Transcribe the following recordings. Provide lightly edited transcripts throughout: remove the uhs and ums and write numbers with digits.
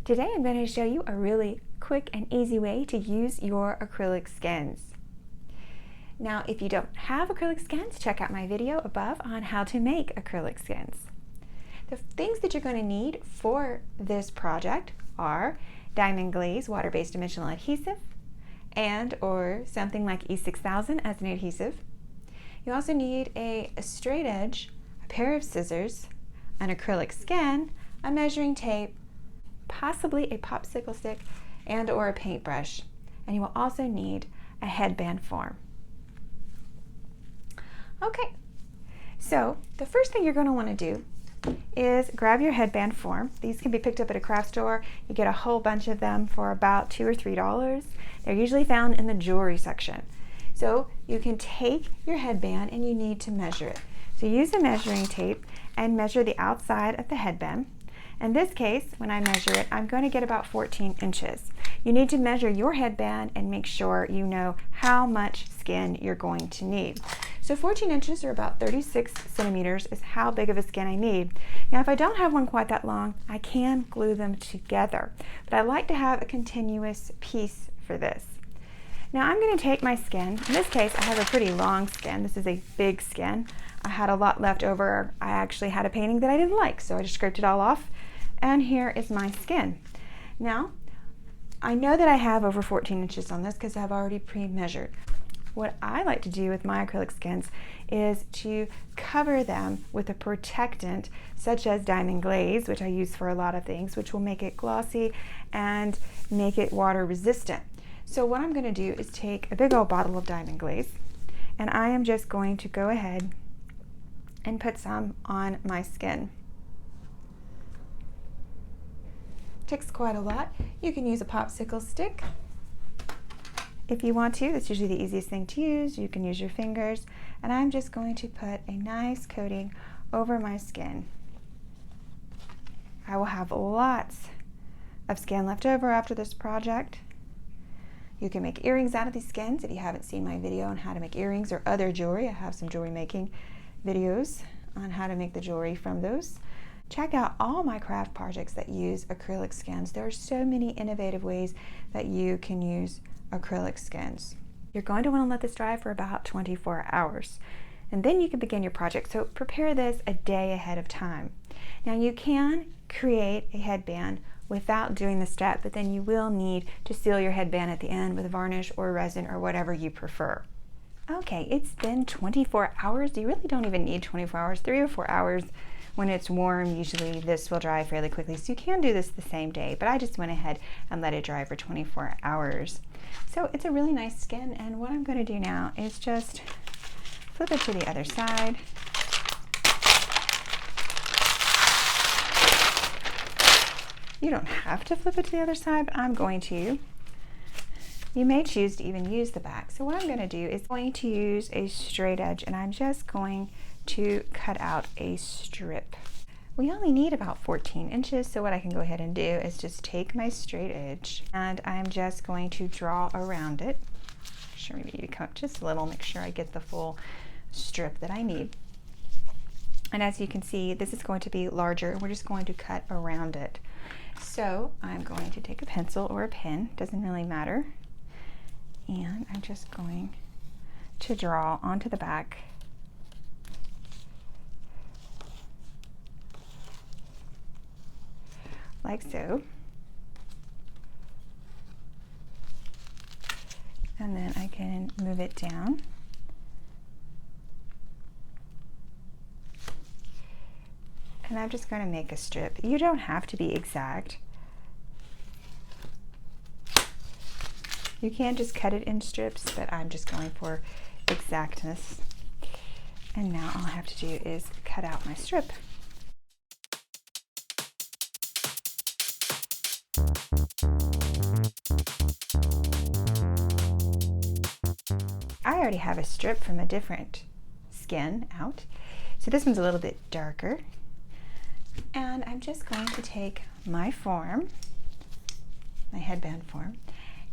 Today I'm going to show you a really quick and easy way to use your acrylic skins. Now, if you don't have acrylic skins, check out my video above on how to make acrylic skins. The things that you're going to need for this project are diamond glaze water-based dimensional adhesive and or something like E6000 as an adhesive. You also need a straight edge, a pair of scissors, an acrylic skin, a measuring tape, possibly a popsicle stick and or a paintbrush, and you will also need a headband form. Okay, so the first thing you're going to want to do is grab your headband form. These can be picked up at a craft store. You get a whole bunch of them for about $2 or $3. They're usually found in the jewelry section. So you can take your headband and you need to measure it. So use a measuring tape and measure the outside of the headband. In this case, when I measure it, I'm going to get about 14 inches. You need to measure your headband and make sure you know how much skin you're going to need. So 14 inches or about 36 centimeters is how big of a skin I need. Now, if I don't have one quite that long, I can glue them together, but I like to have a continuous piece for this. Now I'm going to take my skin. In this case, I have a pretty long skin. This is a big skin. I had a lot left over. I actually had a painting that I didn't like, so I just scraped it all off. And here is my skin. Now, I know that I have over 14 inches on this because I've already pre-measured. What I like to do with my acrylic skins is to cover them with a protectant such as diamond glaze, which I use for a lot of things, which will make it glossy and make it water resistant. So what I'm going to do is take a big old bottle of diamond glaze, and I am just going to go ahead and put some on my skin. Takes quite a lot. You can use a popsicle stick if you want to. That's usually the easiest thing to use. You can use your fingers, and I'm just going to put a nice coating over my skin. I will have lots of skin left over after this project. You can make earrings out of these skins. If you haven't seen my video on how to make earrings or other jewelry, I have some jewelry making videos on how to make the jewelry from those. Check out all my craft projects that use acrylic skins. There are so many innovative ways that you can use acrylic skins. You're going to want to let this dry for about 24 hours, and then you can begin your project. So prepare this a day ahead of time. Now you can create a headband without doing the step, but then you will need to seal your headband at the end with varnish or resin or whatever you prefer. Okay, it's been 24 hours. You really don't even need 24 hours, 3 or 4 hours. When it's warm, usually this will dry fairly quickly, so you can do this the same day, but I just went ahead and let it dry for 24 hours. So it's a really nice skin, and what I'm going to do now is just flip it to the other side. You don't have to flip it to the other side, but I'm going to. You may choose to even use the back. So what I'm going to do is going to use a straight edge, and I'm just going to cut out a strip. We only need about 14 inches, so what I can go ahead and do is just take my straight edge, and I'm just going to draw around it. Sure, maybe you come up just a little, make sure I get the full strip that I need. And as you can see, this is going to be larger. We're just going to cut around it. So I'm going to take a pencil or a pen, doesn't really matter, and I'm just going to draw onto the back. Like so. And then I can move it down. And I'm just going to make a strip. You don't have to be exact. You can just cut it in strips, but I'm just going for exactness. And now all I have to do is cut out my strip. I already have a strip from a different skin out, so this one's a little bit darker, and I'm just going to take my form, my headband form,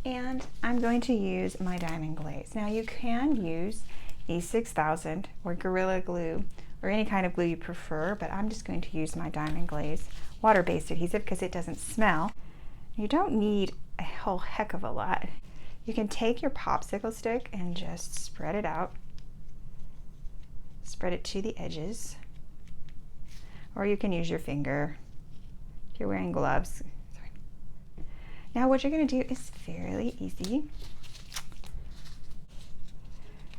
and I'm going to use my diamond glaze. Now you can use E6000 or Gorilla Glue or any kind of glue you prefer, but I'm just going to use my diamond glaze water-based adhesive because it doesn't smell. You don't need a whole heck of a lot. You can take your popsicle stick and just spread it out. Spread it to the edges. Or you can use your finger if you're wearing gloves. Now what you're going to do is fairly easy.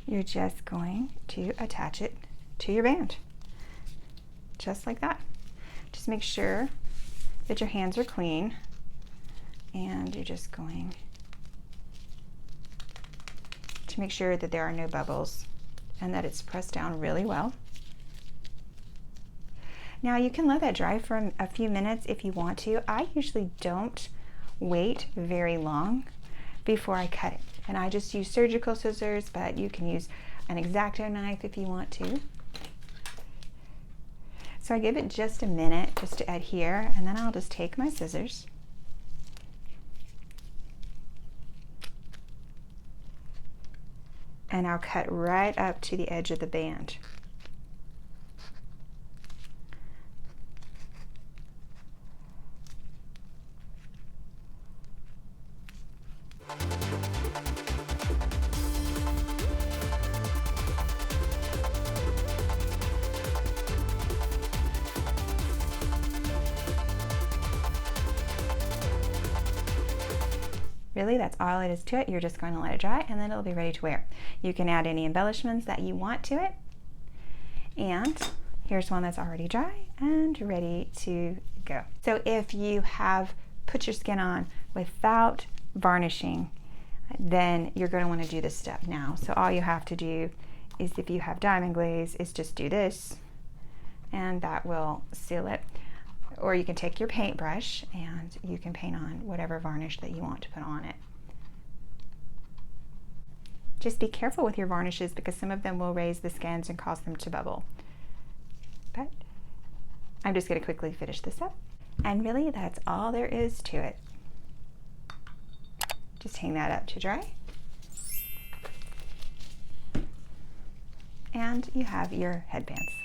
You're just going to attach it to your band. Just like that. Just make sure that your hands are clean, and you're just going to make sure that there are no bubbles and that it's pressed down really well. Now you can let that dry for a few minutes if you want to. I usually don't wait very long before I cut it, and I just use surgical scissors, but you can use an X-Acto knife if you want to. So I give it just a minute just to adhere, and then I'll just take my scissors and I'll cut right up to the edge of the band. Really, that's all it is to it. You're just going to let it dry, and then it'll be ready to wear. You can add any embellishments that you want to it. And here's one that's already dry and ready to go. So if you have put your skin on without varnishing, then you're going to want to do this step now. So all you have to do is, if you have diamond glaze, is just do this, and that will seal it. Or you can take your paintbrush and you can paint on whatever varnish that you want to put on it. Just be careful with your varnishes, because some of them will raise the skins and cause them to bubble. But I'm just going to quickly finish this up. And really, that's all there is to it. Just hang that up to dry. And you have your headbands.